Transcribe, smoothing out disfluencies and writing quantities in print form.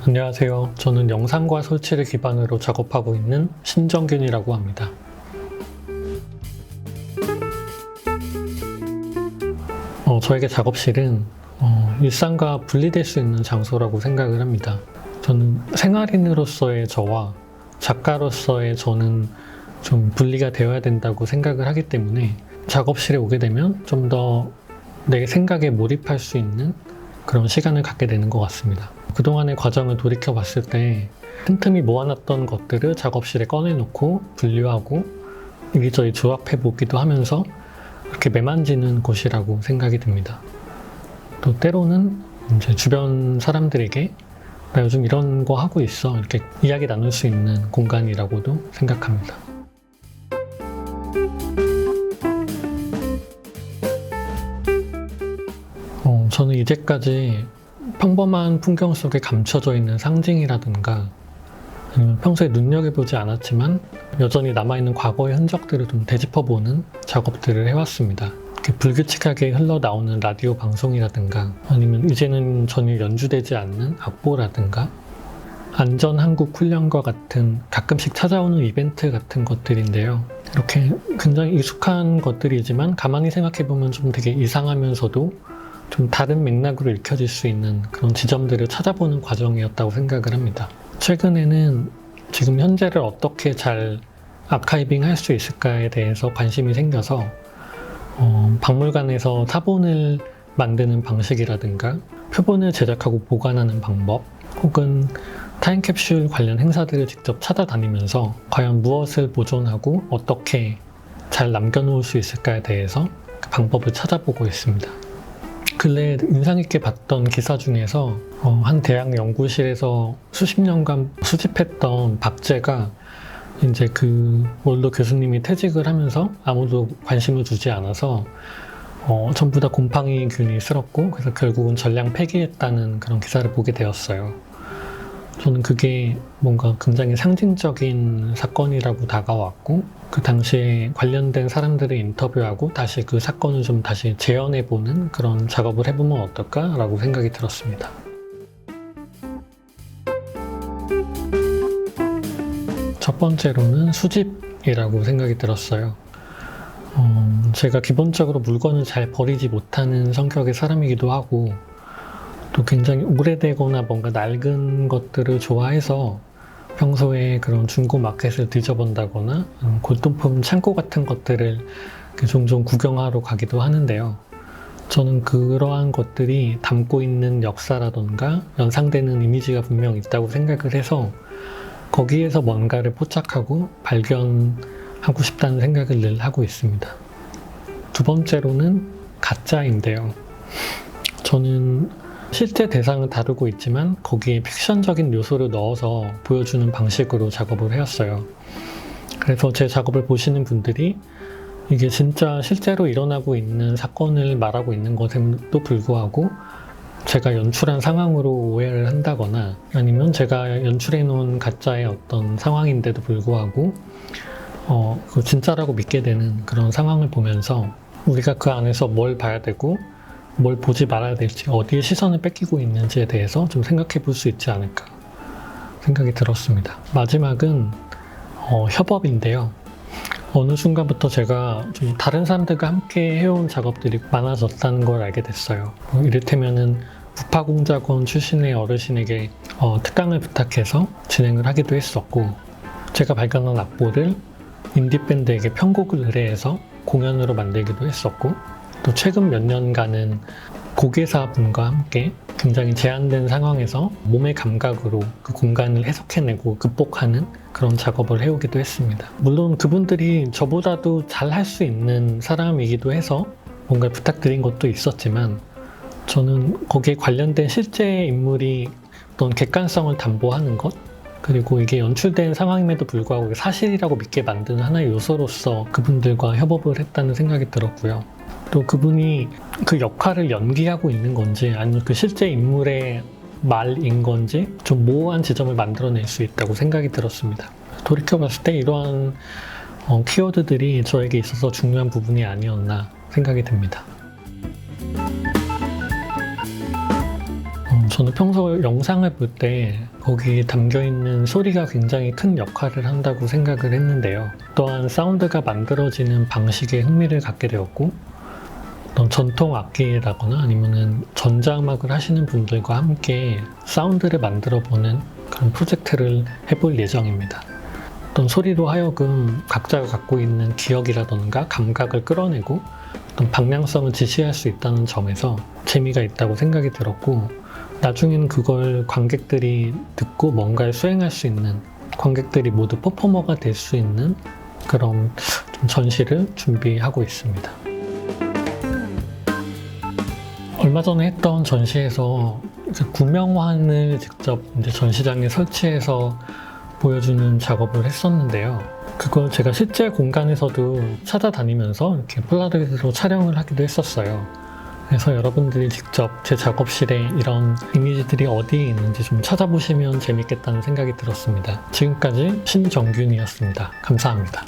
안녕하세요. 저는 영상과 설치를 기반으로 작업하고 있는 신정균이라고 합니다. 저에게 작업실은 일상과 분리될 수 있는 장소라고 생각을 합니다. 저는 생활인으로서의 저와 작가로서의 저는 좀 분리가 되어야 된다고 생각을 하기 때문에 작업실에 오게 되면 좀 더 내 생각에 몰입할 수 있는 그런 시간을 갖게 되는 것 같습니다. 그동안의 과정을 돌이켜 봤을 때 틈틈이 모아놨던 것들을 작업실에 꺼내놓고 분류하고 이리저리 조합해 보기도 하면서 이렇게 매만지는 곳이라고 생각이 듭니다. 또 때로는 이제 주변 사람들에게 나 요즘 이런 거 하고 있어 이렇게 이야기 나눌 수 있는 공간이라고도 생각합니다. 저는 이제까지 평범한 풍경 속에 감춰져 있는 상징이라든가 아니면 평소에 눈여겨보지 않았지만 여전히 남아있는 과거의 흔적들을 좀 되짚어보는 작업들을 해왔습니다. 이렇게 불규칙하게 흘러나오는 라디오 방송이라든가 아니면 이제는 전혀 연주되지 않는 악보라든가 안전한국훈련과 같은 가끔씩 찾아오는 이벤트 같은 것들인데요. 이렇게 굉장히 익숙한 것들이지만 가만히 생각해보면 좀 되게 이상하면서도 좀 다른 맥락으로 읽혀질 수 있는 그런 지점들을 찾아보는 과정이었다고 생각을 합니다. 최근에는 지금 현재를 어떻게 잘 아카이빙 할 수 있을까에 대해서 관심이 생겨서 박물관에서 사본을 만드는 방식이라든가 표본을 제작하고 보관하는 방법 혹은 타임캡슐 관련 행사들을 직접 찾아다니면서 과연 무엇을 보존하고 어떻게 잘 남겨놓을 수 있을까에 대해서 그 방법을 찾아보고 있습니다. 근래 인상 깊게 봤던 기사 중에서 한 대학 연구실에서 수십 년간 수집했던 박제가 이제 그 원로 교수님이 퇴직을 하면서 아무도 관심을 두지 않아서 전부 다 곰팡이균이 쓸었고 그래서 결국은 전량 폐기했다는 그런 기사를 보게 되었어요. 저는 그게 뭔가 굉장히 상징적인 사건이라고 다가왔고 그 당시에 관련된 사람들을 인터뷰하고 다시 그 사건을 좀 다시 재현해보는 그런 작업을 해보면 어떨까라고 생각이 들었습니다. 첫 번째로는 수집이라고 생각이 들었어요. 제가 기본적으로 물건을 잘 버리지 못하는 성격의 사람이기도 하고 또 굉장히 오래되거나 뭔가 낡은 것들을 좋아해서 평소에 그런 중고 마켓을 뒤져본다거나 골동품 창고 같은 것들을 종종 구경하러 가기도 하는데요. 저는 그러한 것들이 담고 있는 역사라던가 연상되는 이미지가 분명 있다고 생각을 해서 거기에서 뭔가를 포착하고 발견하고 싶다는 생각을 늘 하고 있습니다. 두 번째로는 가짜인데요. 저는 실제 대상을 다루고 있지만 거기에 픽션적인 요소를 넣어서 보여주는 방식으로 작업을 해왔어요. 그래서 제 작업을 보시는 분들이 이게 진짜 실제로 일어나고 있는 사건을 말하고 있는 것에도 불구하고 제가 연출한 상황으로 오해를 한다거나 아니면 제가 연출해 놓은 가짜의 어떤 상황인데도 불구하고 그 진짜라고 믿게 되는 그런 상황을 보면서 우리가 그 안에서 뭘 봐야 되고 뭘 보지 말아야 될지 어디에 시선을 뺏기고 있는지에 대해서 좀 생각해 볼 수 있지 않을까 생각이 들었습니다. 마지막은 협업인데요. 어느 순간부터 제가 좀 다른 사람들과 함께 해온 작업들이 많아졌다는 걸 알게 됐어요. 이를테면은 부파공작원 출신의 어르신에게 특강을 부탁해서 진행을 하기도 했었고 제가 발견한 악보를 인디밴드에게 편곡을 의뢰해서 공연으로 만들기도 했었고 또 최근 몇 년간은 고개사분과 함께 굉장히 제한된 상황에서 몸의 감각으로 그 공간을 해석해내고 극복하는 그런 작업을 해오기도 했습니다. 물론 그분들이 저보다도 잘 할 수 있는 사람이기도 해서 뭔가 부탁드린 것도 있었지만 저는 거기에 관련된 실제 인물이 어떤 객관성을 담보하는 것 그리고 이게 연출된 상황임에도 불구하고 사실이라고 믿게 만드는 하나의 요소로서 그분들과 협업을 했다는 생각이 들었고요. 또 그분이 그 역할을 연기하고 있는 건지 아니면 그 실제 인물의 말인 건지 좀 모호한 지점을 만들어낼 수 있다고 생각이 들었습니다. 돌이켜봤을 때 이러한 키워드들이 저에게 있어서 중요한 부분이 아니었나 생각이 듭니다. 저는 평소 영상을 볼 때 거기 담겨있는 소리가 굉장히 큰 역할을 한다고 생각을 했는데요. 또한 사운드가 만들어지는 방식에 흥미를 갖게 되었고, 어떤 전통 악기라거나 아니면은 전자음악을 하시는 분들과 함께 사운드를 만들어보는 그런 프로젝트를 해볼 예정입니다. 어떤 소리로 하여금 각자가 갖고 있는 기억이라던가 감각을 끌어내고 어떤 방향성을 지시할 수 있다는 점에서 재미가 있다고 생각이 들었고, 나중에는 그걸 관객들이 듣고 뭔가를 수행할 수 있는, 관객들이 모두 퍼포머가 될 수 있는 그런 좀 전시를 준비하고 있습니다. 얼마 전에 했던 전시에서 구명환을 직접 이제 전시장에 설치해서 보여주는 작업을 했었는데요. 그걸 제가 실제 공간에서도 찾아다니면서 이렇게 폴라로이드로 촬영을 하기도 했었어요. 그래서 여러분들이 직접 제 작업실에 이런 이미지들이 어디에 있는지 좀 찾아보시면 재밌겠다는 생각이 들었습니다. 지금까지 신정균이었습니다. 감사합니다.